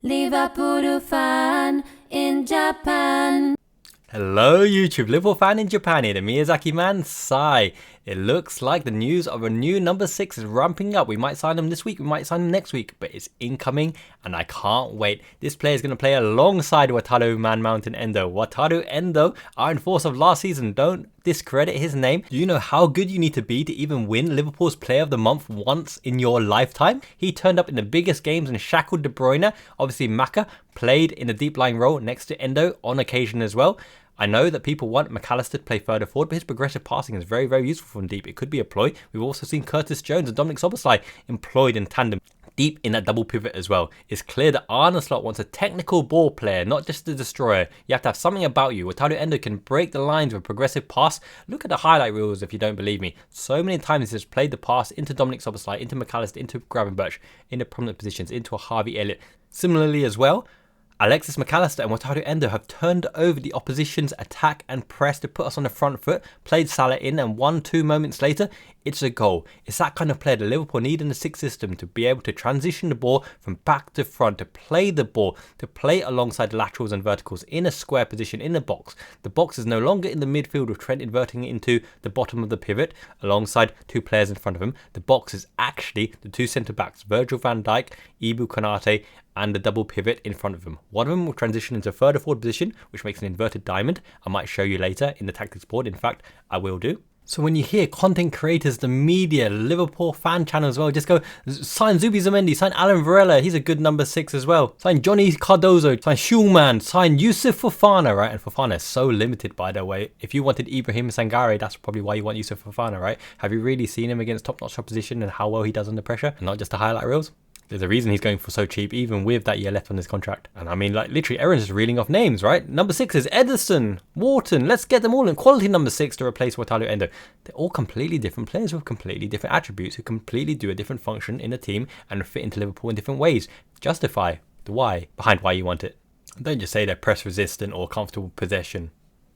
Liverpool Fan in Japan. Hello YouTube, Liverpool Fan in Japan here, the Miyazaki man, Sai. It looks like the news of a new number 6 is ramping up. We might sign him this week, we might sign him next week, but it's incoming and I can't wait. This player is going to play alongside Wataru Man Mountain Endo. Wataru Endo, Iron Force of last season, don't discredit his name. Do you know how good you need to be to even win Liverpool's Player of the Month once in your lifetime? He turned up in the biggest games and shackled De Bruyne. Obviously Maka played in the deep lying role next to Endo on occasion as well. I know that people want McAllister to play further forward, but his progressive passing is very, very useful from deep. It could be a ploy. We've also seen Curtis Jones and Dominic Szoboszlai employed in tandem deep in that double pivot as well. It's clear that Arne Slot wants a technical ball player, not just a destroyer. You have to have something about you. Wataru Endo can break the lines with a progressive pass. Look at the highlight reels if you don't believe me. So many times he's played the pass into Dominic Szoboszlai, into McAllister, into Gravenberch, into prominent positions, into a Harvey Elliott. Similarly as well, Alexis, McAllister and Wataru Endo have turned over the opposition's attack and press to put us on the front foot, played Salah in, and 1-2 moments later, it's a goal. It's that kind of player that Liverpool need in the 6 system to be able to transition the ball from back to front, to play the ball, to play alongside laterals and verticals in a square position in the box. The box is no longer in the midfield with Trent inverting it into the bottom of the pivot alongside 2 players in front of him. The box is actually the 2 centre-backs, Virgil van Dijk, Ibu Konate, and the double pivot in front of him. One of them will transition into a further forward position, which makes an inverted diamond. I might show you later in the tactics board. In fact, I will do. So when you hear content creators, the media, Liverpool fan channel as well, just go, sign ZUBIMENDI, sign Allan Varela, he's a good number 6 as well. Sign Johnny Cardoso, sign Schulman, sign Yusuf Fofana, right? And Fofana is so limited, by the way. If you wanted Ibrahim Sangare, that's probably why you want Yusuf Fofana, right? Have you really seen him against top-notch opposition and how well he does under pressure? And not just the highlight reels? There's a reason he's going for so cheap, even with that year left on his contract. And I mean, like, literally, everyone's just reeling off names, right? Number 6 is Ederson, Wharton. Let's get them all in. Quality number 6 to replace Wataru Endo. They're all completely different players with completely different attributes who completely do a different function in a team and fit into Liverpool in different ways. Justify the why behind why you want it. Don't just say they're press resistant or comfortable possession.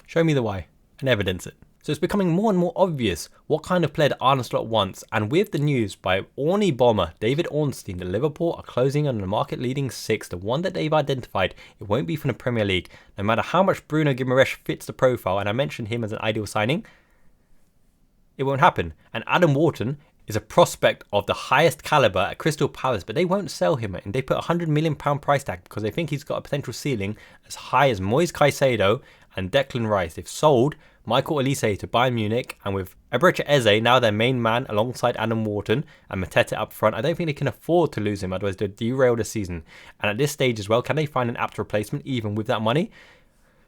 Show me the why and evidence it. So it's becoming more and more obvious what kind of player Arne Slot wants, and with the news by Orny bomber David Ornstein that Liverpool are closing on the market leading 6, the one that they've identified, it won't be from the Premier League. No matter how much Bruno Guimaraes fits the profile, and I mentioned him as an ideal signing, it won't happen. And Adam Wharton is a prospect of the highest calibre at Crystal Palace, but they won't sell him, and they put a £100 million price tag because they think he's got a potential ceiling as high as Moise Caicedo and Declan Rice. They've sold Michael Olise to Bayern Munich, and with Eberechi Eze now their main man alongside Adam Wharton and Mateta up front, I don't think they can afford to lose him, otherwise they'll derail the season. And at this stage as well, can they find an apt replacement even with that money?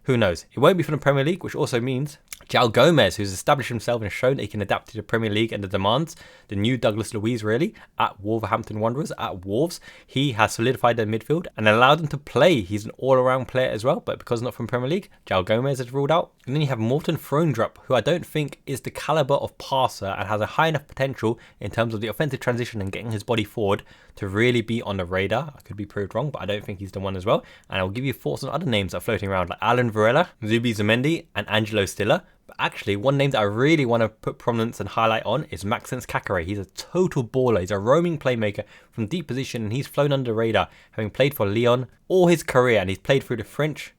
Who knows? It won't be from the Premier League, which also means João Gomez, who's established himself and shown that he can adapt to the Premier League and the demands, the new Douglas Luiz really, at Wolverhampton Wanderers, at Wolves. He has solidified their midfield and allowed them to play. He's an all-around player as well, but because not from Premier League, João Gomez is ruled out. And then you have Morten Frondrup, who I don't think is the calibre of passer and has a high enough potential in terms of the offensive transition and getting his body forward to really be on the radar. I could be proved wrong, but I don't think he's the one as well. And I'll give you thoughts on other names that are floating around, like Allan Varela, ZUBIMENDI and Angelo Stiller. But actually, one name that I really want to put prominence and highlight on is Maxence Caqueret. He's a total baller. He's a roaming playmaker from deep position, and he's flown under the radar, having played for Lyon all his career, and he's played through the French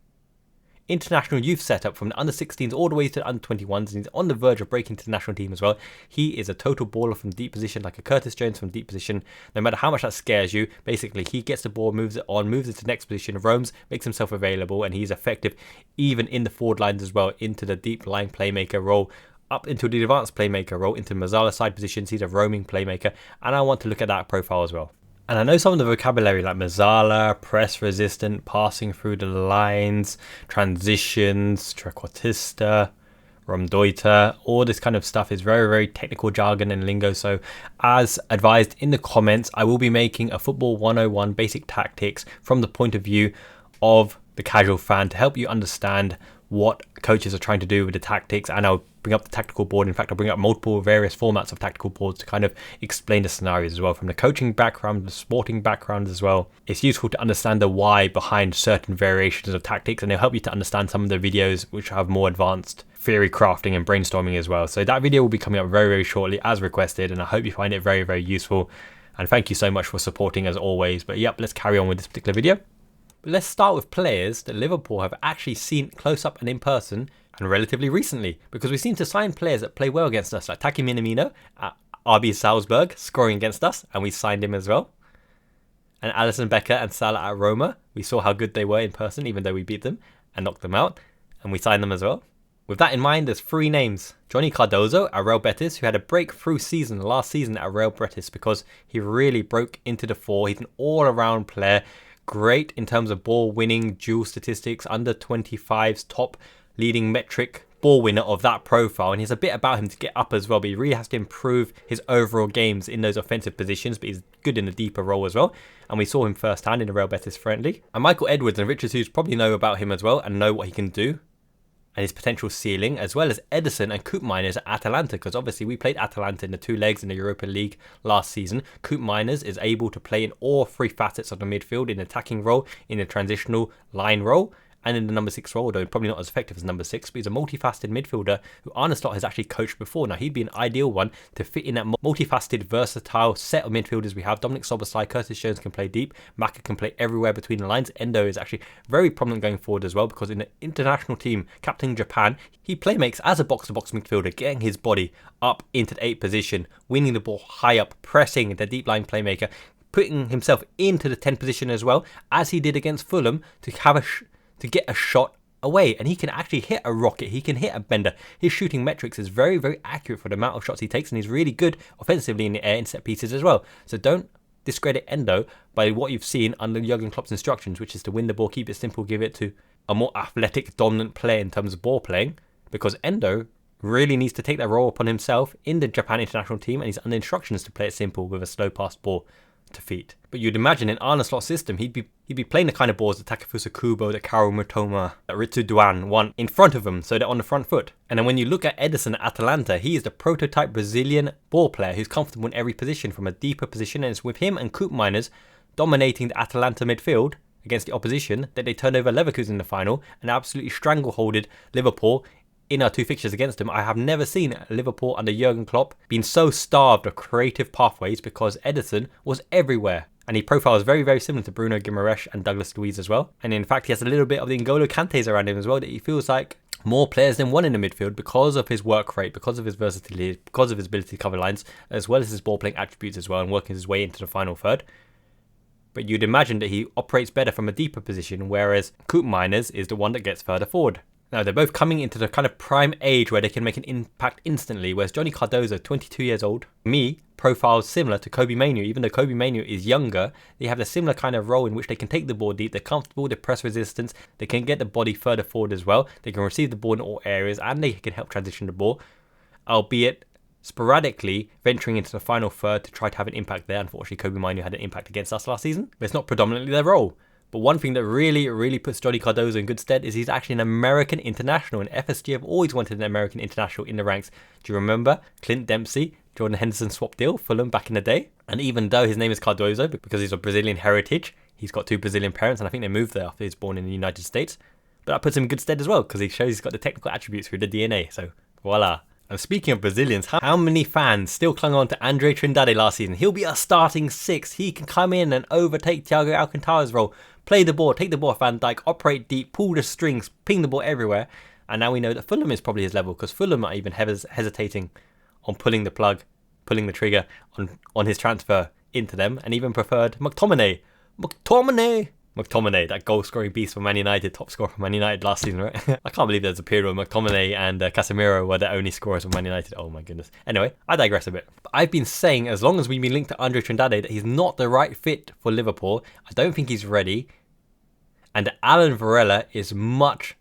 international youth setup from the under-16s all the way to the under-21s, and he's on the verge of breaking to the national team as well. He is a total baller from deep position, like a Curtis Jones from deep position. No matter how much that scares you, basically he gets the ball, moves it on, moves it to the next position, roams, makes himself available, and he's effective even in the forward lines as well, into the deep line playmaker role, up into the advanced playmaker role, into Mazzala side positions. He's a roaming playmaker, and I want to look at that profile as well. And I know some of the vocabulary like Mazzala, press resistant, passing through the lines, transitions, trequartista, Raumdeuter, all this kind of stuff is very, very technical jargon and lingo. So as advised in the comments, I will be making a Football 101 basic tactics from the point of view of the casual fan to help you understand what coaches are trying to do with the tactics, and I'll bring up the tactical board. In fact, I'll bring up multiple various formats of tactical boards to kind of explain the scenarios as well, from the coaching background, the sporting background as well. It's useful to understand the why behind certain variations of tactics, and it'll help you to understand some of the videos which have more advanced theory crafting and brainstorming as well. So that video will be coming up very, very shortly as requested, and I hope you find it very, very useful. And thank you so much for supporting as always. But yep, let's carry on with this particular video. But let's start with players that Liverpool have actually seen close up and in person and relatively recently, because we seem to sign players that play well against us, like Taki Minamino at RB Salzburg, scoring against us, and we signed him as well. And Alisson Becker and Salah at Roma, we saw how good they were in person, even though we beat them and knocked them out, and we signed them as well. With that in mind, there's 3 names. Johnny Cardoso at Real Betis, who had a breakthrough season last season at Real Betis because he really broke into the fore. He's an all-around player, great in terms of ball winning, dual statistics, under 25's top leading metric ball winner of that profile, and he's a bit about him to get up as well, but he really has to improve his overall games in those offensive positions, but he's good in a deeper role as well, and we saw him firsthand in the Real Betis friendly. And Michael Edwards and Richard Hughes probably know about him as well and know what he can do and his potential ceiling, as well as Ederson and Koopmeiners at Atalanta, because obviously we played Atalanta in the 2 legs in the Europa League last season. Koopmeiners is able to play in all 3 facets of the midfield, in attacking role, in a transitional line role, and in the number 6 role, though probably not as effective as number 6, but he's a multifaceted midfielder who Arne Slot has actually coached before. Now, he'd be an ideal one to fit in that multifaceted, versatile set of midfielders we have. Dominic Szoboszlai, Curtis Jones can play deep, Maka can play everywhere between the lines. Endo is actually very prominent going forward as well, because in the international team, captaining Japan, he playmakes as a box-to-box midfielder, getting his body up into the 8th position, winning the ball high up, pressing the deep line playmaker, putting himself into the 10th position as well, as he did against Fulham, to have to get a shot away, and he can actually hit a rocket, he can hit a bender. His shooting metrics is very, very accurate for the amount of shots he takes, and he's really good offensively in the air in set pieces as well. So don't discredit Endo by what you've seen under Jurgen Klopp's instructions, which is to win the ball, keep it simple, give it to a more athletic, dominant player in terms of ball playing, because Endo really needs to take that role upon himself in the Japan international team, and he's under instructions to play it simple with a slow pass ball to feet. But you'd imagine in Arne Slot's system, he'd be playing the kind of balls that Takefusa Kubo, that Kaoru Mitoma, that Ritsu Duan want in front of them, so they're on the front foot. And then when you look at Ederson at Atalanta, he is the prototype Brazilian ball player who's comfortable in every position from a deeper position, and it's with him and Koopmeiners dominating the Atalanta midfield against the opposition that they turned over Leverkusen in the final and absolutely strangleholded Liverpool in our 2 fixtures against them. I have never seen Liverpool under Jurgen Klopp being so starved of creative pathways, because Ederson was everywhere. And he profiles very, very similar to Bruno Guimaraes and Douglas Luiz as well. And in fact, he has a little bit of the N'Golo Kantes around him as well, that he feels like more players than one in the midfield because of his work rate, because of his versatility, because of his ability to cover lines, as well as his ball playing attributes as well, and working his way into the final third. But you'd imagine that he operates better from a deeper position, whereas Koopmeiners is the one that gets further forward. Now, they're both coming into the kind of prime age where they can make an impact instantly, whereas Johnny Cardoso, 22 years old, profiles similar to Kobbie Mainoo. Even though Kobbie Mainoo is younger, they have a similar kind of role in which they can take the ball deep, they're comfortable, they're press resistance, they can get the body further forward as well, they can receive the ball in all areas, and they can help transition the ball, albeit sporadically venturing into the final third to try to have an impact there. Unfortunately, Kobbie Mainoo had an impact against us last season, but it's not predominantly their role. But one thing that really puts Johnny Cardoso in good stead is he's actually an American international, and FSG have always wanted an American international in the ranks. Do you remember Clint Dempsey, Jordan Henderson swap deal, Fulham back in the day? And even though his name is Cardoso, because he's of Brazilian heritage, he's got 2 Brazilian parents, and I think they moved there after he was born in the United States. But that puts him in good stead as well, because he shows he's got the technical attributes through the DNA. So voila. And speaking of Brazilians, how many fans still clung on to Andre Trindade last season? He'll be a starting 6. He can come in and overtake Thiago Alcantara's role. Play the ball, take the ball off Van Dijk, operate deep, pull the strings, ping the ball everywhere. And now we know that Fulham is probably his level, because Fulham are even hesitating on pulling the plug, pulling the trigger on his transfer into them, and even preferred McTominay, that goal-scoring beast for Man United, top scorer for Man United last season, right? I can't believe there's a period where McTominay and Casemiro were the only scorers for Man United. Oh my goodness. Anyway, I digress a bit. But I've been saying, as long as we've been linked to Andre Trindade, that he's not the right fit for Liverpool. I don't think he's ready. And that Alan Varela is much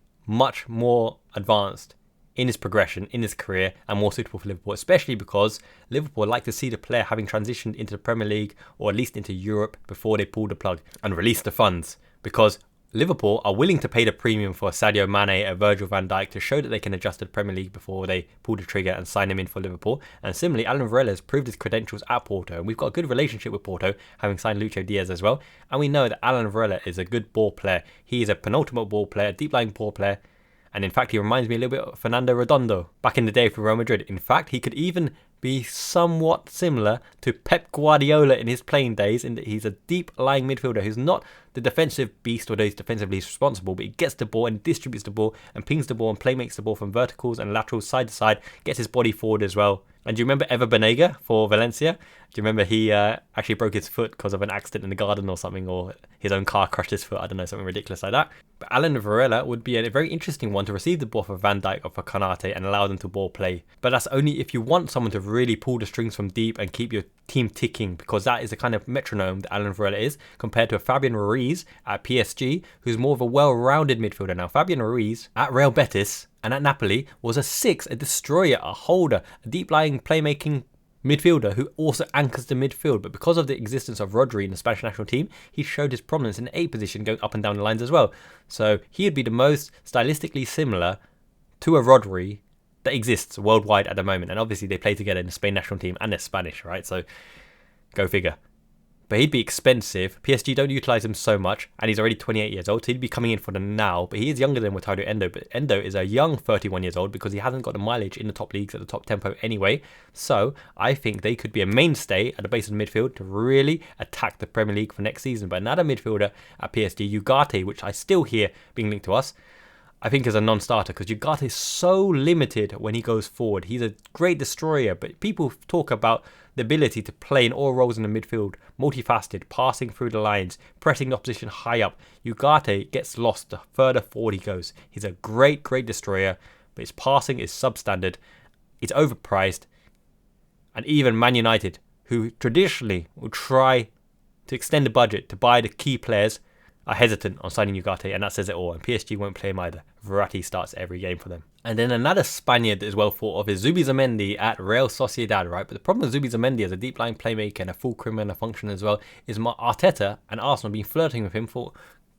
more advanced in his progression, in his career, and more suitable for Liverpool, especially because Liverpool like to see the player having transitioned into the Premier League, or at least into Europe, before they pull the plug and release the funds. Because Liverpool are willing to pay the premium for Sadio Mane and Virgil van Dijk to show that they can adjust to the Premier League before they pull the trigger and sign him in for Liverpool. And similarly, Alan Varela has proved his credentials at Porto, and we've got a good relationship with Porto, having signed Lucho Diaz as well. And we know that Alan Varela is a good ball player. He is a penultimate ball player, deep lying ball player. And in fact, he reminds me a little bit of Fernando Redondo back in the day for Real Madrid. In fact, he could even be somewhat similar to Pep Guardiola in his playing days, in that he's a deep-lying midfielder who's not the defensive beast, although he's defensively responsible, but he gets the ball and distributes the ball and pings the ball and playmakes the ball from verticals and laterals side to side, gets his body forward as well. And do you remember Ever Banega for Valencia? Do you remember he actually broke his foot because of an accident in the garden or something, or his own car crushed his foot? I don't know, something ridiculous like that. But Ederson and Varela would be a very interesting one to receive the ball for Van Dijk or for Konate and allow them to ball play. But that's only if you want someone to really pull the strings from deep and keep your team ticking, because that is the kind of metronome that Ederson and Varela is, compared to a Fabian Ruiz at PSG, who's more of a well-rounded midfielder. Now, Fabian Ruiz at Real Betis and at Napoli was a 6, a destroyer, a holder, a deep-lying playmaking midfielder who also anchors the midfield. But because of the existence of Rodri in the Spanish national team, he showed his prominence in the 8 position, going up and down the lines as well. So he would be the most stylistically similar to a Rodri that exists worldwide at the moment. And obviously they play together in the Spain national team and they're Spanish, right? So go figure. But he'd be expensive. PSG don't utilise him so much, and he's already 28 years old, so he'd be coming in for the now. But he is younger than Wataru Endo, but Endo is a young 31 years old because he hasn't got the mileage in the top leagues at the top tempo anyway. So I think they could be a mainstay at the base of the midfield to really attack the Premier League for next season. But another midfielder at PSG, Ugarte, which I still hear being linked to us, I think is a non-starter because Ugarte is so limited when he goes forward. He's a great destroyer, but people talk about the ability to play in all roles in the midfield, multifaceted, passing through the lines, pressing the opposition high up. Ugarte gets lost the further forward he goes. He's a great destroyer, but his passing is substandard. It's overpriced, and even Man United, who traditionally will try to extend the budget to buy the key players, are hesitant on signing Ugarte, and that says it all. And PSG won't play him either. Verratti starts every game for them. And then another Spaniard that is well thought of is ZUBIMENDI at Real Sociedad, right? But the problem with ZUBIMENDI as a deep-lying playmaker and a full criminal function as well is Arteta and Arsenal have been flirting with him for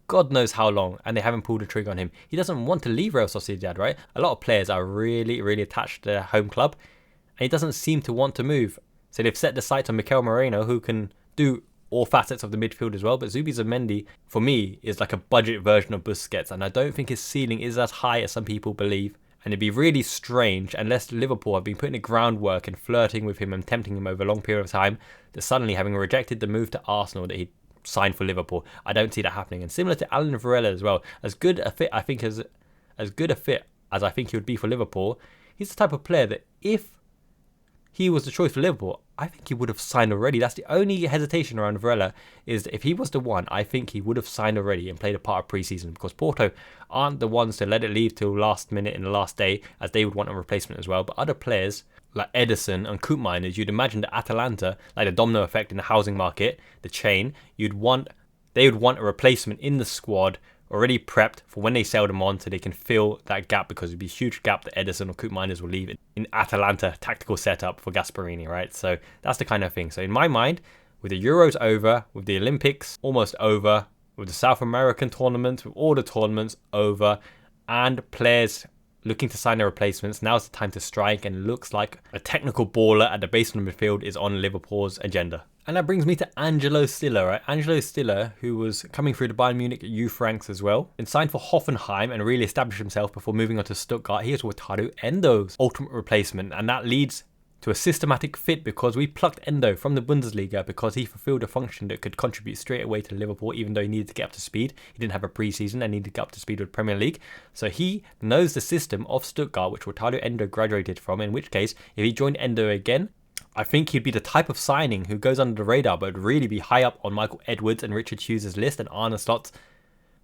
God knows how long, and they haven't pulled the trigger on him. He doesn't want to leave Real Sociedad, right? A lot of players are really attached to their home club, and he doesn't seem to want to move. So they've set the sights on Mikel Moreno, who can do all facets of the midfield as well. But ZUBIMENDI, for me, is like a budget version of Busquets, and I don't think his ceiling is as high as some people believe. And it'd be really strange unless Liverpool have been putting the groundwork and flirting with him and tempting him over a long period of time, that suddenly, having rejected the move to Arsenal, that he signed for Liverpool. I don't see that happening. And similar to Ederson and Varela as well, as good a fit I think as I think he would be for Liverpool, he's the type of player that if he was the choice for Liverpool, I think he would have signed already. That's the only hesitation around Varela, is that if he was the one, I think he would have signed already and played a part of pre-season, because Porto aren't the ones to let it leave till last minute in the last day, as they would want a replacement as well. But other players like Ederson and Koopmeiners, you'd imagine that Atalanta, like the domino effect in the housing market, the chain, they would want a replacement in the squad already prepped for when they sell them on, so they can fill that gap, because it'd be a huge gap that Ederson or Koopmeiners will leave in Atalanta tactical setup for Gasperini, right? So that's the kind of thing. So in my mind, with the Euros over, with the Olympics almost over, with the South American tournament, with all the tournaments over, and players looking to sign their replacements, now's the time to strike, and it looks like a technical baller at the base of the midfield is on Liverpool's agenda. And that brings me to Angelo Stiller, right? Angelo Stiller, who was coming through the Bayern Munich youth ranks as well, and signed for Hoffenheim and really established himself before moving on to Stuttgart. He is Wataru Endo's ultimate replacement, and that leads to a systematic fit, because we plucked Endo from the Bundesliga because he fulfilled a function that could contribute straight away to Liverpool, even though he needed to get up to speed. He didn't have a pre-season and needed to get up to speed with Premier League. So he knows the system of Stuttgart, which Wataru Endo graduated from, in which case, if he joined Endo again, I think he'd be the type of signing who goes under the radar, but would really be high up on Michael Edwards and Richard Hughes' list, and Arne Slot's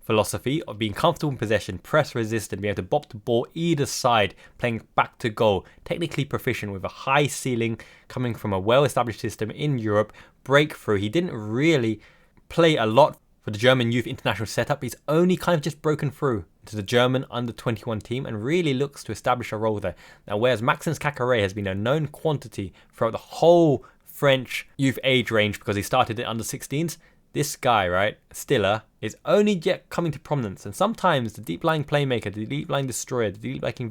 philosophy of being comfortable in possession, press resistant, being able to bop the ball either side, playing back to goal, technically proficient with a high ceiling, coming from a well-established system in Europe, breakthrough. He didn't really play a lot for the German youth international setup. He's only kind of just broken through to the German under-21 team and really looks to establish a role there. Now, whereas Maxence Caqueret has been a known quantity throughout the whole French youth age range because he started at under-16s, this guy, right, Stiller, is only yet coming to prominence. And sometimes the deep-lying playmaker, the deep-lying destroyer, the deep-lying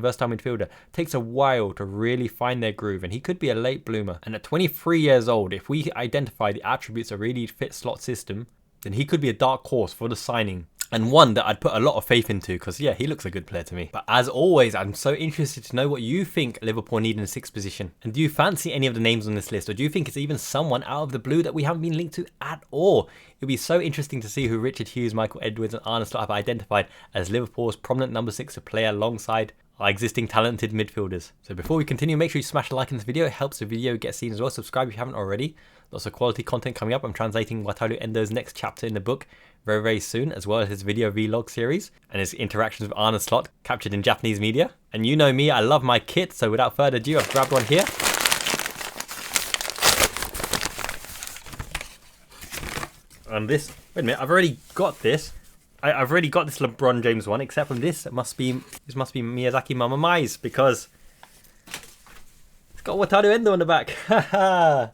versatile midfielder takes a while to really find their groove, and he could be a late bloomer. And at 23 years old, if we identify the attributes that really fit Slot's system, then he could be a dark horse for the signing and one that I'd put a lot of faith into because, yeah, he looks a good player to me. But as always, I'm so interested to know what you think Liverpool need in the 6th position. And do you fancy any of the names on this list, or do you think it's even someone out of the blue that we haven't been linked to at all? It'll be so interesting to see who Richard Hughes, Michael Edwards and Arne Slot have identified as Liverpool's prominent number 6 to play alongside our existing talented midfielders. So before we continue, make sure you smash a like in this video. It helps the video get seen as well. Subscribe if you haven't already. Lots of quality content coming up. I'm translating Wataru Endo's next chapter in the book very, very soon, as well as his video vlog series and his interactions with Arne Slot captured in Japanese media. And you know me, I love my kit, so without further ado, I've grabbed one here. And this, wait a minute, I've already got this. I've already got this LeBron James one, except from this, this must be Miyazaki Mama Mai's, because it's got Wataru Endo on the back. Haha.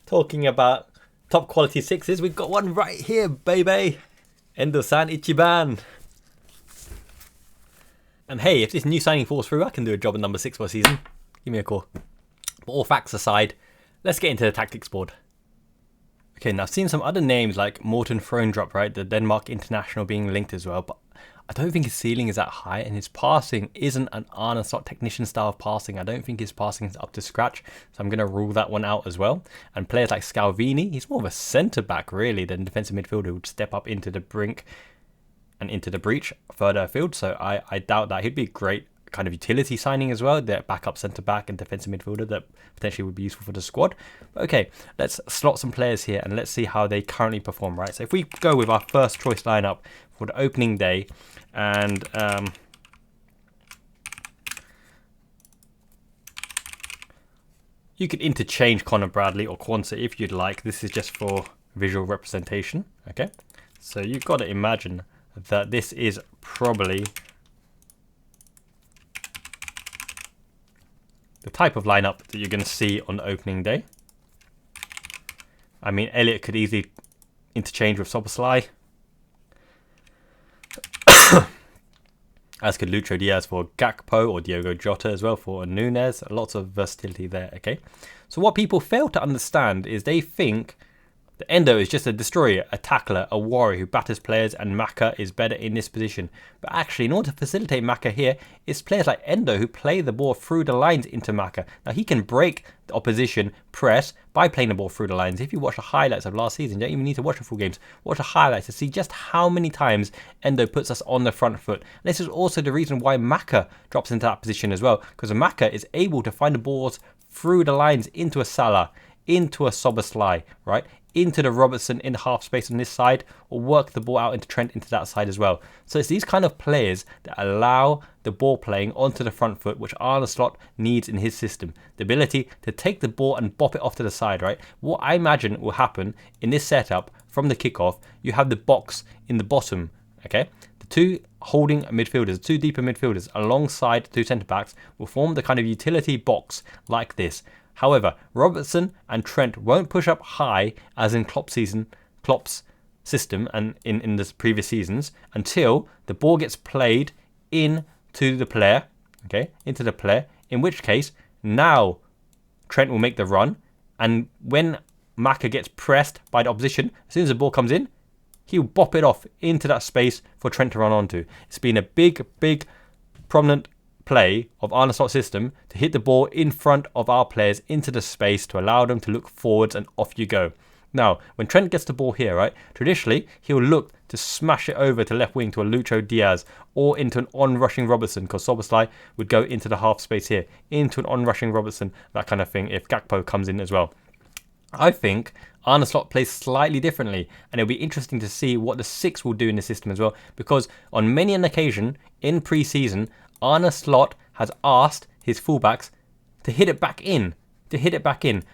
Talking about top quality 6s, we've got one right here, baby. Endo-san Ichiban. And hey, if this new signing falls through, I can do a job at number 6 for a season. Give me a call. But all facts aside, let's get into the tactics board. Okay, now I've seen some other names like Morten Frøndrup, right? The Denmark international being linked as well. But I don't think his ceiling is that high, and his passing isn't an Arne Slot technician style of passing. I don't think his passing is up to scratch, so I'm going to rule that one out as well. And players like Scalvini, he's more of a centre-back really than defensive midfielder who would step up into the brink and into the breach further afield. So I doubt that. He'd be a great kind of utility signing as well, that backup centre-back and defensive midfielder that potentially would be useful for the squad. But okay, let's slot some players here and let's see how they currently perform, right? So if we go with our first choice lineup for the opening day, and you could interchange Conor Bradley or Kwanzaa if you'd like. This is just for visual representation, okay? So you've got to imagine that this is probably the type of lineup that you're going to see on the opening day. I mean, Elliot could easily interchange with Szoboszlai, as could Lucho Diaz for Gakpo, or Diogo Jota as well for Núñez. Lots of versatility there, okay? So what people fail to understand is they think that Endo is just a destroyer, a tackler, a warrior who batters players, and Maka is better in this position. But actually, in order to facilitate Maka here, it's players like Endo who play the ball through the lines into Maka. Now, he can break the opposition press by playing the ball through the lines. If you watch the highlights of last season, you don't even need to watch the full games. Watch the highlights to see just how many times Endo puts us on the front foot. And this is also the reason why Maka drops into that position as well, because Maka is able to find the balls through the lines into a Salah, into a Szoboszlai, right? Into the Robertson in half space on this side, or work the ball out into Trent into that side as well. So it's these kind of players that allow the ball playing onto the front foot, which Arne Slot needs in his system. The ability to take the ball and bop it off to the side, right? What I imagine will happen in this setup from the kickoff, you have the box in the bottom, okay? The two holding midfielders, two deeper midfielders alongside two centre-backs will form the kind of utility box like this. However, Robertson and Trent won't push up high as in Klopp's system and in the previous seasons until the ball gets played into the player, okay, into the player, in which case now Trent will make the run, and when Maka gets pressed by the opposition, as soon as the ball comes in, he'll bop it off into that space for Trent to run onto. It's been a big prominent play of Arne Slot's system to hit the ball in front of our players into the space to allow them to look forwards, and off you go. Now, when Trent gets the ball here, right, traditionally he'll look to smash it over to left wing to a Lucho Diaz or into an on-rushing Robertson, because Szoboszlai would go into the half space here, into an on-rushing Robertson, that kind of thing, if Gakpo comes in as well. I think Arne Slot plays slightly differently, and it'll be interesting to see what the 6 will do in the system as well, because on many an occasion in pre-season, Arne Slot has asked his fullbacks to hit it back in,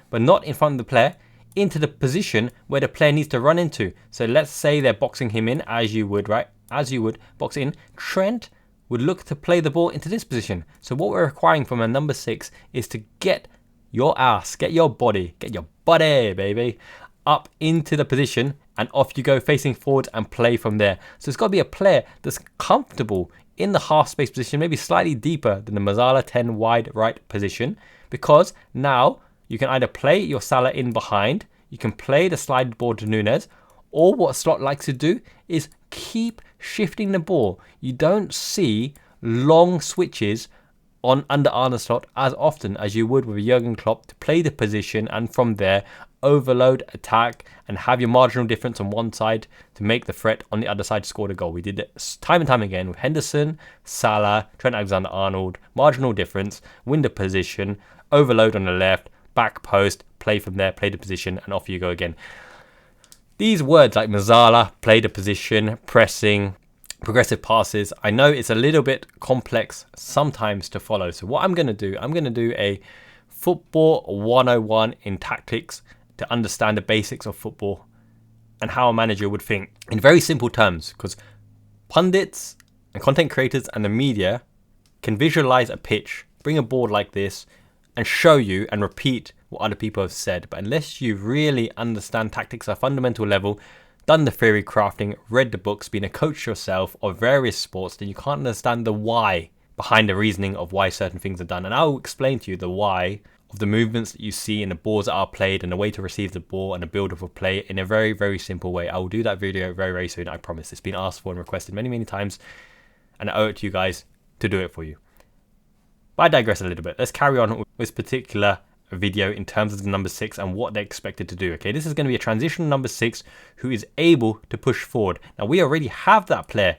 but not in front of the player, into the position where the player needs to run into. So let's say they're boxing him in, as you would, right? As you would box in. Trent would look to play the ball into this position. So what we're requiring from a number 6 is to get your ass, get your body, baby, up into the position, and off you go facing forward and play from there. So it's got to be a player that's comfortable in the half space position, maybe slightly deeper than the Mazzala 10 wide right position, because now you can either play your Salah in behind, you can play the slide ball to Núñez, or what Slot likes to do is keep shifting the ball. You don't see long switches under Arne Slot as often as you would with Jurgen Klopp to play the position and from there overload, attack, and have your marginal difference on one side to make the threat on the other side to score the goal. We did it time and time again with Henderson, Salah, Trent Alexander-Arnold, marginal difference, win the position, overload on the left, back post, play from there, play the position, and off you go again. These words like Mazzala, play the position, pressing, progressive passes, I know it's a little bit complex sometimes to follow. So what I'm going to do a football 101 in tactics to understand the basics of football and how a manager would think in very simple terms, because pundits and content creators and the media can visualize a pitch, bring a board like this and show you and repeat what other people have said. But unless you really understand tactics at a fundamental level, done the theory crafting, read the books, been a coach yourself of various sports, then you can't understand the why behind the reasoning of why certain things are done. And I'll explain to you the why of the movements that you see in the balls that are played and the way to receive the ball and the build of a play in a very, very simple way. I will do that video very, very soon, I promise. It's been asked for and requested many, many times, and I owe it to you guys to do it for you. But I digress a little bit. Let's carry on with this particular video in terms of the number 6 and what they're expected to do. Okay, this is going to be a transitional number 6 who is able to push forward. Now, we already have that player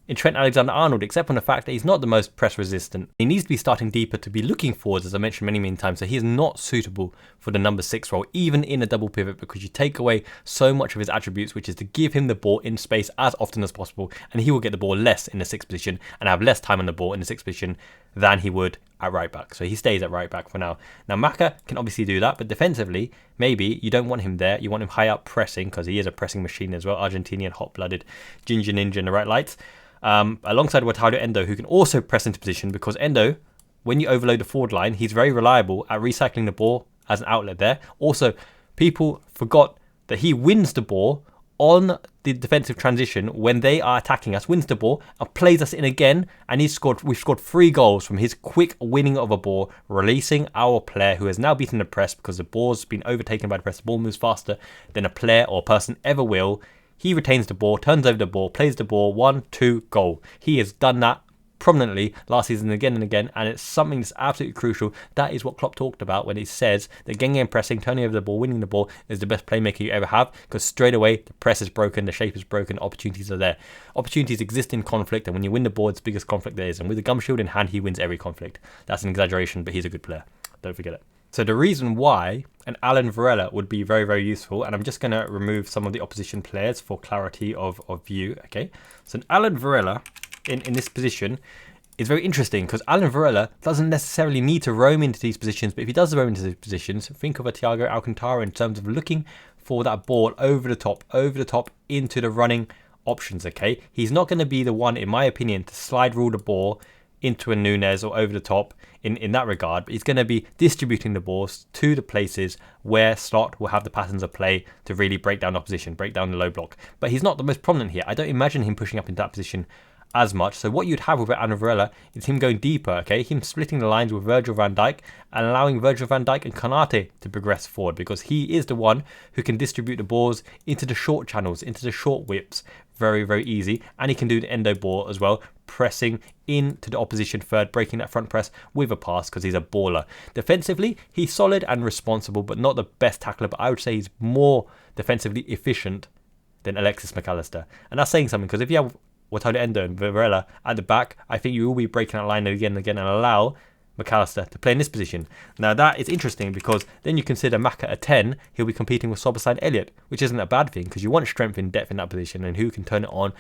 in Trent Alexander-Arnold, except for the fact that he's not the most press resistant. He needs to be starting deeper to be looking forwards, as I mentioned many, many times. So he is not suitable for the number 6 role, even in a double pivot, because you take away so much of his attributes, which is to give him the ball in space as often as possible, and he will get the ball less in the 6th position and have less time on the ball in the 6th position than he would at right back. So he stays at right back for now. Now Maka can obviously do that, but defensively, maybe you don't want him there. You want him high up pressing, because he is a pressing machine as well. Argentinian, hot-blooded, ginger ninja in the right lights. Alongside Wataru Endo, who can also press into position, because Endo, when you overload the forward line, he's very reliable at recycling the ball as an outlet there. Also, people forgot that he wins the ball on the defensive transition when they are attacking us, wins the ball and plays us in again, and we've scored 3 goals from his quick winning of a ball, releasing our player who has now beaten the press because the ball's been overtaken by the press. The ball moves faster than a player or a person ever will. He retains the ball, turns over the ball, plays the ball, 1-2, goal. He has done that prominently last season again and again, and it's something that's absolutely crucial. That is what Klopp talked about when he says that getting in pressing, turning over the ball, winning the ball is the best playmaker you ever have, because straight away the press is broken, the shape is broken, opportunities are there. Opportunities exist in conflict, and when you win the ball, it's the biggest conflict there is, and with the gum shield in hand, he wins every conflict. That's an exaggeration, but he's a good player. Don't forget it. So the reason why an Ederson and Varela would be very, very useful, and I'm just going to remove some of the opposition players for clarity of view, okay? So an Ederson and Varela in this position is very interesting, because Ederson and Varela doesn't necessarily need to roam into these positions, but if he does roam into these positions, think of a Thiago Alcantara in terms of looking for that ball over the top into the running options, okay? He's not going to be the one, in my opinion, to slide rule the ball into a Nunes or over the top in that regard, but he's going to be distributing the balls to the places where Slot will have the patterns of play to really break down opposition, break down the low block. But he's not the most prominent here. I don't imagine him pushing up into that position as much. So what you'd have with Ederson and Varela is him going deeper, okay? Him splitting the lines with Virgil van Dijk and allowing Virgil van Dijk and Konate to progress forward, because he is the one who can distribute the balls into the short channels, into the short whips, very, very easy. And he can do the Endo ball as well, pressing into the opposition third, breaking that front press with a pass, because he's a baller. Defensively, he's solid and responsible, but not the best tackler, but I would say he's more defensively efficient than Alexis McAllister. And that's saying something, because if you have Wataru Endo and Varela at the back, I think you will be breaking that line again and again and allow McAllister to play in this position. Now that is interesting, because then you consider Maka a 10, he'll be competing with Soboslai Elliott, which isn't a bad thing, because you want strength and depth in that position and who can turn it on.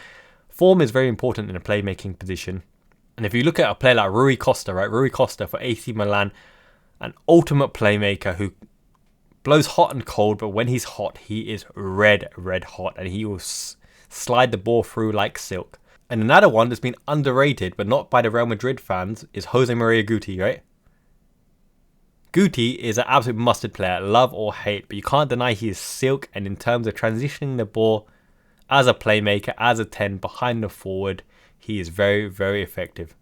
Form is very important in a playmaking position. And if you look at a player like Rui Costa, right? Rui Costa for AC Milan, an ultimate playmaker who blows hot and cold, but when he's hot, he is red hot, and he will slide the ball through like silk. And another one that's been underrated, but not by the Real Madrid fans, is Jose Maria Guti, right? Guti is an absolute mustard player, love or hate, but you can't deny he is silk, and in terms of transitioning the ball as a playmaker, as a 10 behind the forward, he is very, very effective.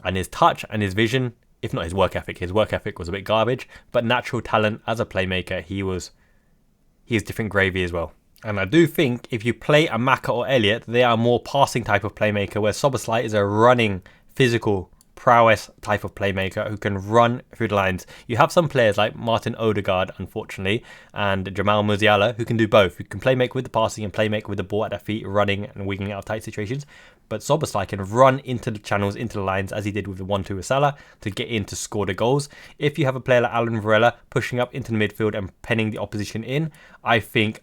And his touch and his vision, if not his work ethic was a bit garbage, but natural talent as a playmaker, he is different gravy as well. And I do think if you play a Maka or Elliott, they are more passing type of playmaker, where Szoboszlai is a running, physical, prowess type of playmaker who can run through the lines. You have some players like Martin Odegaard, unfortunately, and Jamal Musiala who can do both. Who can play make with the passing and play make with the ball at their feet, running and winging out of tight situations. But Szoboszlai can run into the channels, into the lines, as he did with the 1-2 with Salah, to get in to score the goals. If you have a player like Ederson and Varela pushing up into the midfield and penning the opposition in, I think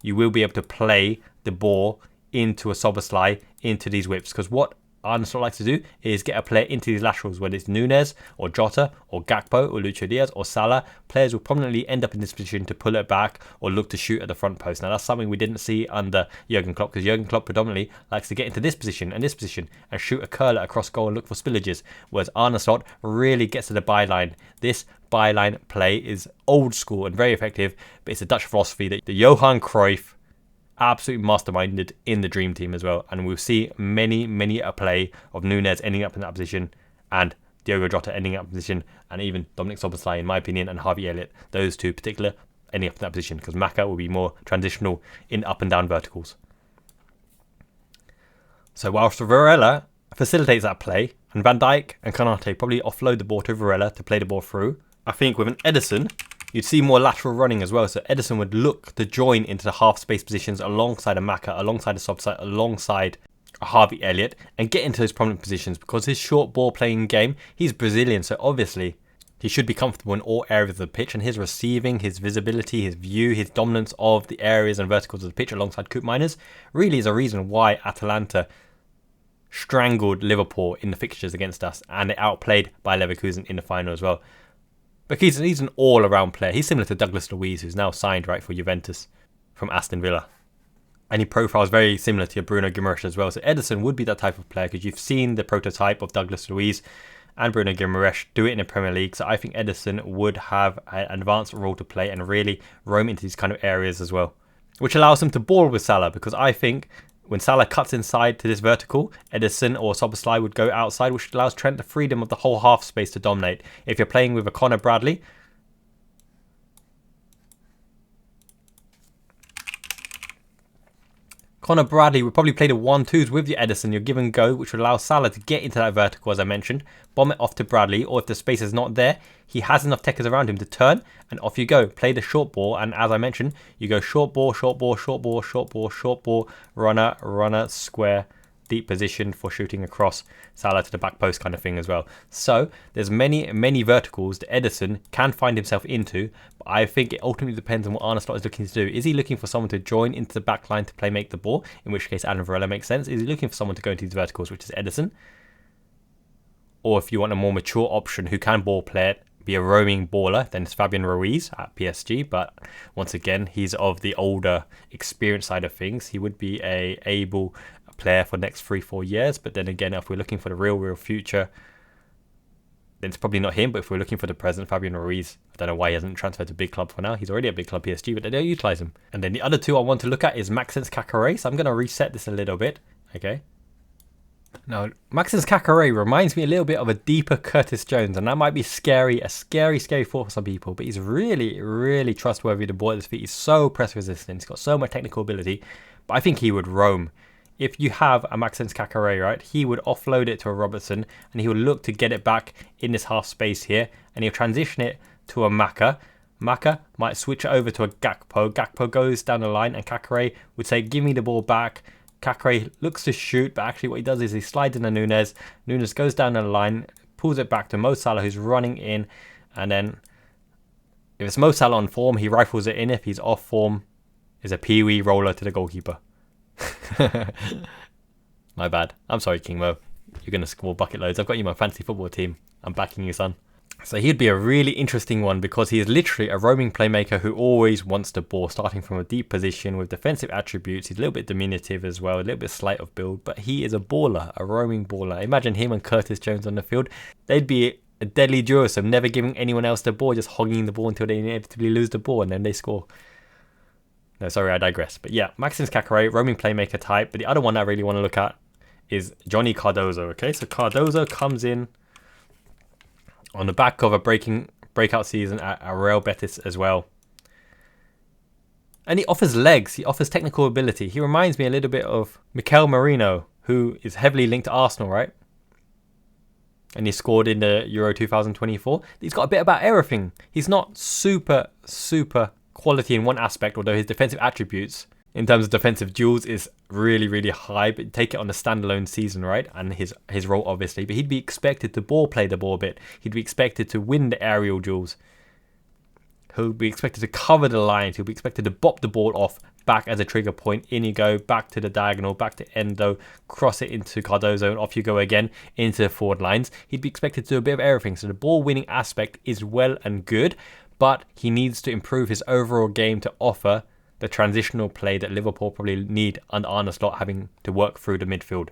you will be able to play the ball into a Szoboszlai, into these whips. Because what Arne Slot likes to do is get a player into these laterals, whether it's Nunes or Jota or Gakpo or Lucho Diaz or Salah. Players will prominently end up in this position to pull it back or look to shoot at the front post. Now that's something we didn't see under Jurgen Klopp, because Jurgen Klopp predominantly likes to get into this position and shoot a curler across goal and look for spillages, whereas Arne Slot really gets to the byline. This byline play is old school and very effective, but it's a Dutch philosophy that the Johan Cruyff absolutely masterminded in the dream team as well. And we'll see many a play of Nunes ending up in that position, and Diogo Jota ending up in that position, and even Dominic Szoboszlai, in my opinion, and Harvey Elliott, those two particular, ending up in that position, because Maka will be more transitional in up and down verticals. So whilst Varela facilitates that play, and Van Dijk and Konate probably offload the ball to Varela to play the ball through, I think with an Ederson, you'd see more lateral running as well. So Ederson would look to join into the half space positions alongside a Maka, alongside a Szoboszlai, alongside a Harvey Elliott, and get into those prominent positions, because his short ball playing game, he's Brazilian, so obviously he should be comfortable in all areas of the pitch, and his receiving, his visibility, his view, his dominance of the areas and verticals of the pitch alongside Koop Miners really is a reason why Atalanta strangled Liverpool in the fixtures against us, and they outplayed by Leverkusen in the final as well. But he's an all-around player. He's similar to Douglas Luiz, who's now signed right for Juventus from Aston Villa. And he profiles very similar to Bruno Guimaraes as well. So Ederson would be that type of player, because you've seen the prototype of Douglas Luiz and Bruno Guimaraes do it in the Premier League. So I think Ederson would have an advanced role to play and really roam into these kind of areas as well, which allows him to ball with Salah, because I think when Salah cuts inside to this vertical, Ederson or Szoboszlai would go outside, which allows Trent the freedom of the whole half space to dominate. If you're playing with a Conor Bradley, would probably play the 1-2s with your Ederson, your give and go, which would allow Salah to get into that vertical, as I mentioned, bomb it off to Bradley, or if the space is not there, he has enough techers around him to turn, and off you go. Play the short ball, and as I mentioned, you go short ball, runner, square, deep position for shooting across Salah to the back post kind of thing as well. So there's many verticals that Ederson can find himself into, but I think it ultimately depends on what Arne Slot is looking to do. Is he looking for someone to join into the back line to play make the ball, in which case Ederson Varela makes sense? Is he looking for someone to go into these verticals, which is Ederson? Or if you want a more mature option who can ball play it, be a roaming baller, then it's Fabian Ruiz at PSG. But once again, he's of the older experience side of things. He would be a able player for the next 3-4 years, but then again, if we're looking for the real future, then it's probably not him. But if we're looking for the present, Fabian Ruiz, I don't know why he hasn't transferred to a big club for now. He's already a big club, PSG, but they don't utilise him. And then the other two I want to look at is Maxence Caqueret. So I'm going to reset this a little bit. Okay. Now, Maxence Caqueret reminds me a little bit of a deeper Curtis Jones, and that might be scary, a scary thought for some people, but he's really trustworthy. The ball at his feet, he's so press resistant, he's got so much technical ability, but I think he would roam. If you have a Maxence Caqueret, right, he would offload it to a Robertson, and he would look to get it back in this half space here, and he'll transition it to a Maka. Maka might switch it over to a Gakpo. Gakpo goes down the line, and Caqueret would say, give me the ball back. Caqueret looks to shoot, but actually what he does is he slides in to Nunes. Nunes goes down the line, pulls it back to Mo Salah, who's running in, and then if it's Mo Salah on form, he rifles it in. If he's off form, is a pee-wee roller to the goalkeeper. My bad. I'm sorry, King Mo. You're going to score bucket loads. I've got you my fantasy football team. I'm backing you, son. So he'd be a really interesting one, because he is literally a roaming playmaker who always wants the ball, starting from a deep position with defensive attributes. He's a little bit diminutive as well, a little bit slight of build, but he is a baller, a roaming baller. Imagine him and Curtis Jones on the field. They'd be a deadly duo, so never giving anyone else the ball, just hogging the ball until they inevitably lose the ball and then they score. No, sorry, I digress. But yeah, Maxence Caqueret, roaming playmaker type. But the other one I really want to look at is Johnny Cardoso. Okay, so Cardoso comes in on the back of a breakout season at Real Betis as well. And he offers legs, he offers technical ability. He reminds me a little bit of Mikel Merino, who is heavily linked to Arsenal, right? And he scored in the Euro 2024. He's got a bit about everything. He's not super quality in one aspect, although his defensive attributes in terms of defensive duels is really high. But take it on a standalone season, right? And his role, obviously. But he'd be expected to play the ball a bit. He'd be expected to win the aerial duels. He'll be expected to cover the lines. He'll be expected to bop the ball off back as a trigger point. In you go, back to the diagonal, back to Endo, cross it into Cardoso, and off you go again into the forward lines. He'd be expected to do a bit of everything. So the ball winning aspect is well and good, but he needs to improve his overall game to offer the transitional play that Liverpool probably need under Arne Slot, having to work through the midfield.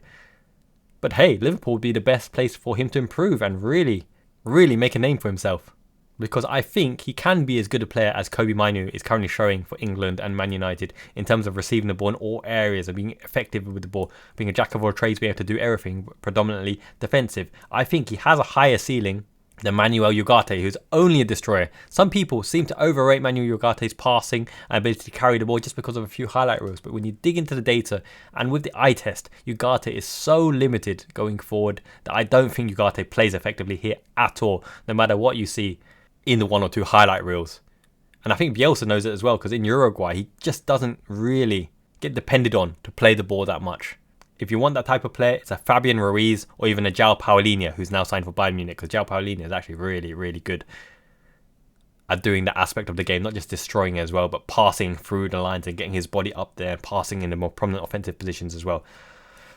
But hey, Liverpool would be the best place for him to improve and really make a name for himself. Because I think he can be as good a player as Kobbie Mainoo is currently showing for England and Man United in terms of receiving the ball in all areas and being effective with the ball, being a jack of all trades, being able to do everything, predominantly defensive. I think he has a higher ceiling than Manuel Ugarte, who's only a destroyer. Some people seem to overrate Manuel Ugarte's passing and ability to carry the ball just because of a few highlight reels. But when you dig into the data and with the eye test, Ugarte is so limited going forward that I don't think Ugarte plays effectively here at all, no matter what you see in the 1 or 2 highlight reels. And I think Bielsa knows it as well, because in Uruguay he just doesn't really get depended on to play the ball that much. If you want that type of player, it's a Fabian Ruiz or even a João Paulinho, who's now signed for Bayern Munich, because João Paulinho is actually really good at doing that aspect of the game, not just destroying it as well, but passing through the lines and getting his body up there, passing in the more prominent offensive positions as well.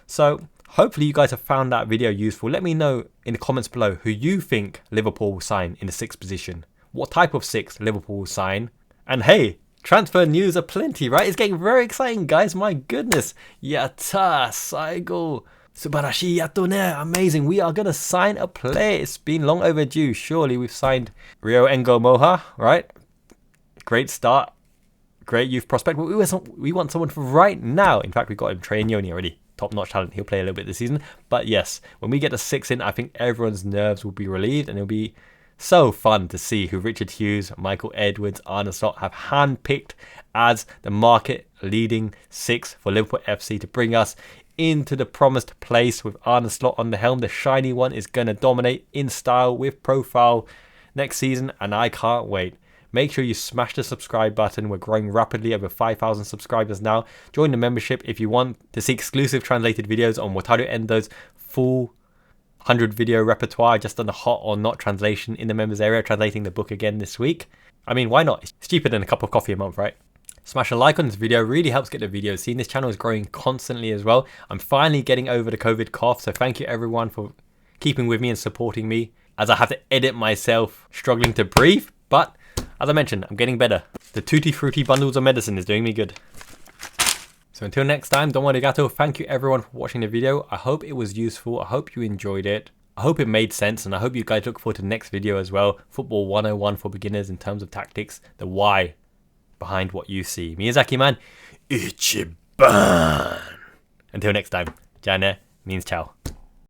So hopefully you guys have found that video useful. Let me know in the comments below who you think Liverpool will sign in the 6th position. What type of 6 Liverpool will sign. And hey, transfer news aplenty, right? It's getting very exciting, guys. My goodness. Yatta, Saigo. Subarashi yato ne. Amazing. We are going to sign a player. It's been long overdue. Surely we've signed Rio Engo Moha, right? Great start. Great youth prospect. But we want someone for right now. In fact, we got him Trey Yoni already. Top-notch talent. He'll play a little bit this season. But yes, when we get the 6 in, I think everyone's nerves will be relieved, and it'll be so fun to see who Richard Hughes, Michael Edwards, Arne Slot have handpicked as the market-leading 6 for Liverpool FC to bring us into the promised place with Arne Slot on the helm. The shiny one is going to dominate in style with profile next season, and I can't wait. Make sure you smash the subscribe button. We're growing rapidly, over 5,000 subscribers now. Join the membership if you want to see exclusive translated videos on Wataru Endo's full 100 video repertoire. Just done a hot or not translation in the members area, translating the book again this week. I mean, why not? It's cheaper than a cup of coffee a month, right? Smash a like on this video, really helps get the videos seen. This channel is growing constantly as well. I'm finally getting over the COVID cough, so thank you everyone for keeping with me and supporting me as I have to edit myself, struggling to breathe, but as I mentioned, I'm getting better. The Tutti Frutti bundles of medicine is doing me good. So until next time, Don Arigato. Thank you everyone for watching the video. I hope it was useful. I hope you enjoyed it. I hope it made sense, and I hope you guys look forward to the next video as well. Football 101 for beginners in terms of tactics. The why behind what you see. Miyazaki man, Ichiban. Until next time, Jane means ciao.